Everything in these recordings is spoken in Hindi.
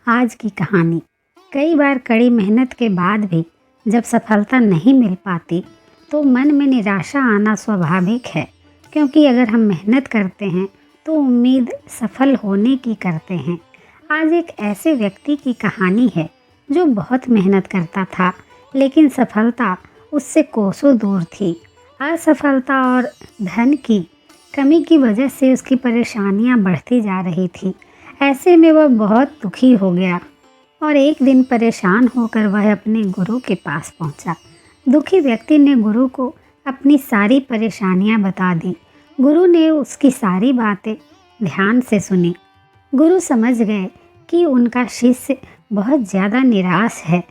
आज की कहानी। कई बार कड़ी मेहनत के बाद भी जब सफलता नहीं मिल पाती तो मन में निराशा आना स्वाभाविक है, क्योंकि अगर हम मेहनत करते हैं तो उम्मीद सफल होने की करते हैं। आज एक ऐसे व्यक्ति की कहानी है जो बहुत मेहनत करता था, लेकिन सफलता उससे कोसों दूर थी। असफलता और धन की कमी की वजह से उसकी परेशानियां बढ़ती जा रही थी। ऐसे में वह बहुत दुखी हो गया और एक दिन परेशान होकर वह अपने गुरु के पास पहुंचा। दुखी व्यक्ति ने गुरु को अपनी सारी परेशानियां बता दी। गुरु ने उसकी सारी बातें ध्यान से सुनी। गुरु समझ गए कि उनका शिष्य बहुत ज़्यादा निराश है।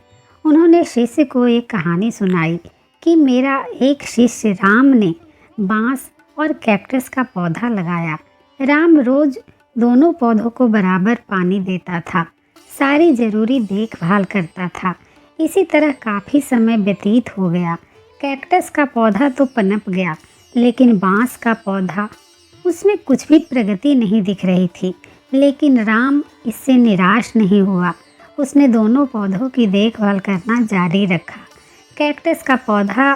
उन्होंने शिष्य को एक कहानी सुनाई कि मेरा एक शिष्य राम ने बांस और कैक्टस का पौधा लगाया। राम रोज दोनों पौधों को बराबर पानी देता था, सारी ज़रूरी देखभाल करता था। इसी तरह काफ़ी समय व्यतीत हो गया। कैक्टस का पौधा तो पनप गया, लेकिन बांस का पौधा, उसमें कुछ भी प्रगति नहीं दिख रही थी। लेकिन राम इससे निराश नहीं हुआ। उसने दोनों पौधों की देखभाल करना जारी रखा। कैक्टस का पौधा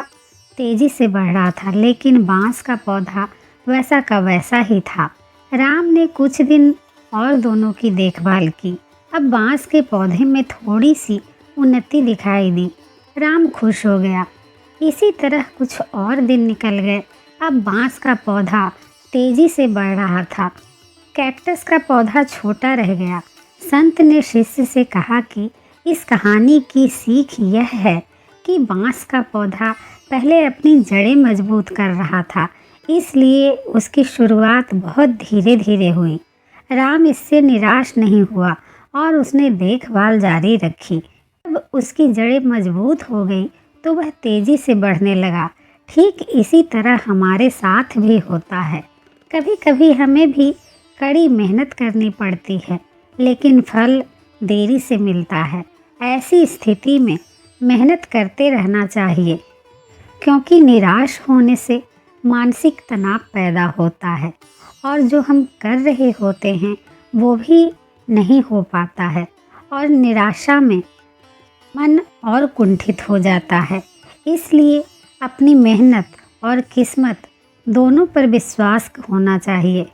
तेज़ी से बढ़ रहा था, लेकिन बांस का पौधा वैसा का वैसा ही था। राम ने कुछ दिन और दोनों की देखभाल की। अब बांस के पौधे में थोड़ी सी उन्नति दिखाई दी। राम खुश हो गया। इसी तरह कुछ और दिन निकल गए। अब बांस का पौधा तेज़ी से बढ़ रहा था। कैक्टस का पौधा छोटा रह गया। संत ने शिष्य से कहा कि इस कहानी की सीख यह है कि बांस का पौधा पहले अपनी जड़ें मजबूत कर रहा था, इसलिए उसकी शुरुआत बहुत धीरे धीरे हुई। राम इससे निराश नहीं हुआ और उसने देखभाल जारी रखी। जब उसकी जड़ें मजबूत हो गई तो वह तेज़ी से बढ़ने लगा। ठीक इसी तरह हमारे साथ भी होता है। कभी कभी हमें भी कड़ी मेहनत करनी पड़ती है, लेकिन फल देरी से मिलता है। ऐसी स्थिति में मेहनत करते रहना चाहिए, क्योंकि निराश होने से मानसिक तनाव पैदा होता है और जो हम कर रहे होते हैं वो भी नहीं हो पाता है और निराशा में मन और कुंठित हो जाता है। इसलिए अपनी मेहनत और किस्मत दोनों पर विश्वास होना चाहिए।